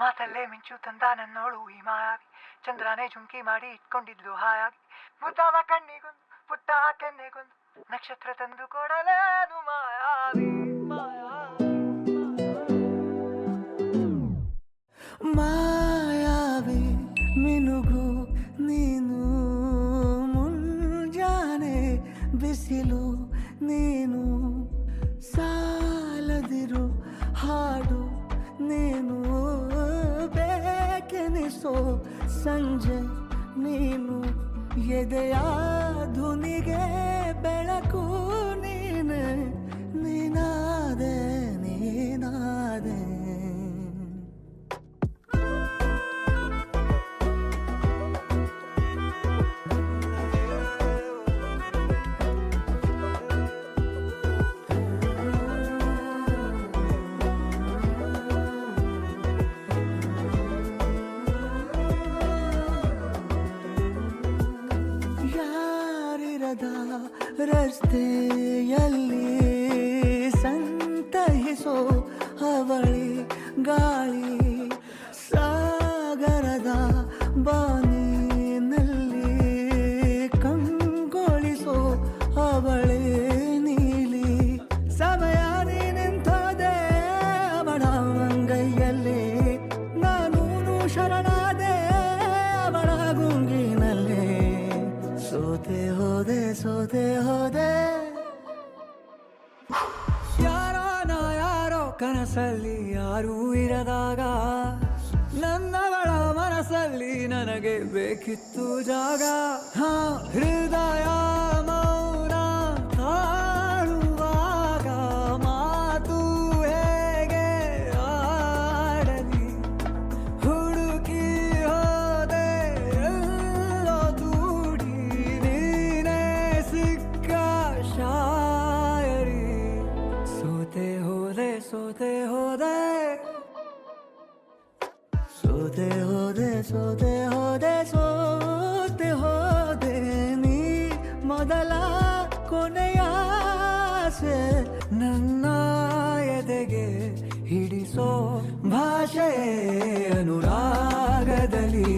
ಮಾತಲ್ಲೇ ಮಿಂಚು ತಂದ ನನ್ನೋಳು ಈ ಮಾಯಾವಿ, ಚಂದ್ರನೇ ಜುಂಕಿ ಮಾಡಿ ಇಟ್ಕೊಂಡಿದ್ಲು ಹಾಯಾಗಿ, ಮುದ್ದಾದ ಕಣ್ಣಿಗೊಂದು ಪುಟ್ಟ ಕೆನ್ನೆಗೊಂದು ನಕ್ಷತ್ರ ತಂದು ಕೊಡಲೇನು ಮಾಯಾವಿ ಮಾಯಾವಿ ಮಾಯಾವಿ ಮಿನುಗು ನೀನು, ಮುಂಜಾನೆ ಬಿಸಿಲು ನೀನು, ಸಾಲದಿರು ಹಾಡು ನೀನು, ಬೇಕೆನಿಸೋ ಸಂಜೆ ನೀನು, ಎದೆಯ ಧುನಿಗೆ ಬೆಳಕು ನೀನು, ನೀನಾದೆ ನೀನಾದೆ. ರಸ್ತೆಯಲ್ಲಿ ಸಂತಹಿಸೋ ಅವಳಿ ಗಾಳಿ, ಸಾಗರದ ಬಾನಿನಲ್ಲಿ ಕಂಗೊಳಿಸೋ ಅವಳೆ ನೀಲಿ, ಸಮಯ ನಿಂತದೆ ಅವಳ ಅಂಗೈಯಲ್ಲಿ, ನಾನು ಶರಣಾದೆ ಅವಳ ಗುಂಗಿನಲ್ಲಿ, ಸೋತೆ ಹೋದೆ ಸೋತೆ ಹೋದೆ. ಯಾರೋ ಕನಸಲ್ಲಿ ಯಾರೂ ಇರದಾಗ, ನನ್ನವಳ ಮನಸ್ಸಲ್ಲಿ ನನಗೆ ಬೇಕಿತ್ತು ಜಾಗ, ಹೃದಯ ಮೌನ ತಾಳುವಾಗ ಮಾತು ಹೇಗೆ ಆಡಲಿ, ಹುಡುಕಿ ಹೋದೆ ಎಲ್ಲೋ ದೂಡಿ, ನೀನೇ ಸಿಕ್ಕ ಶಾಯರಿ, ಸೋತೆ ಹೋದೆ ಸೋತೆ ಹೋದೆ ಸೋತೆ ಹೋದೆ ಸೋತೆ ಹೋದೆ ಸೋತೆ ಹೋದೆ, ನೀ ಮೊದಲ ಕೊನೆಯ ಆಸೆ, ನನ್ನ ಎದೆಗೆ ಹಿಡಿಸೋ ಭಾಷೆ ಅನುರಾಗದಲ್ಲಿ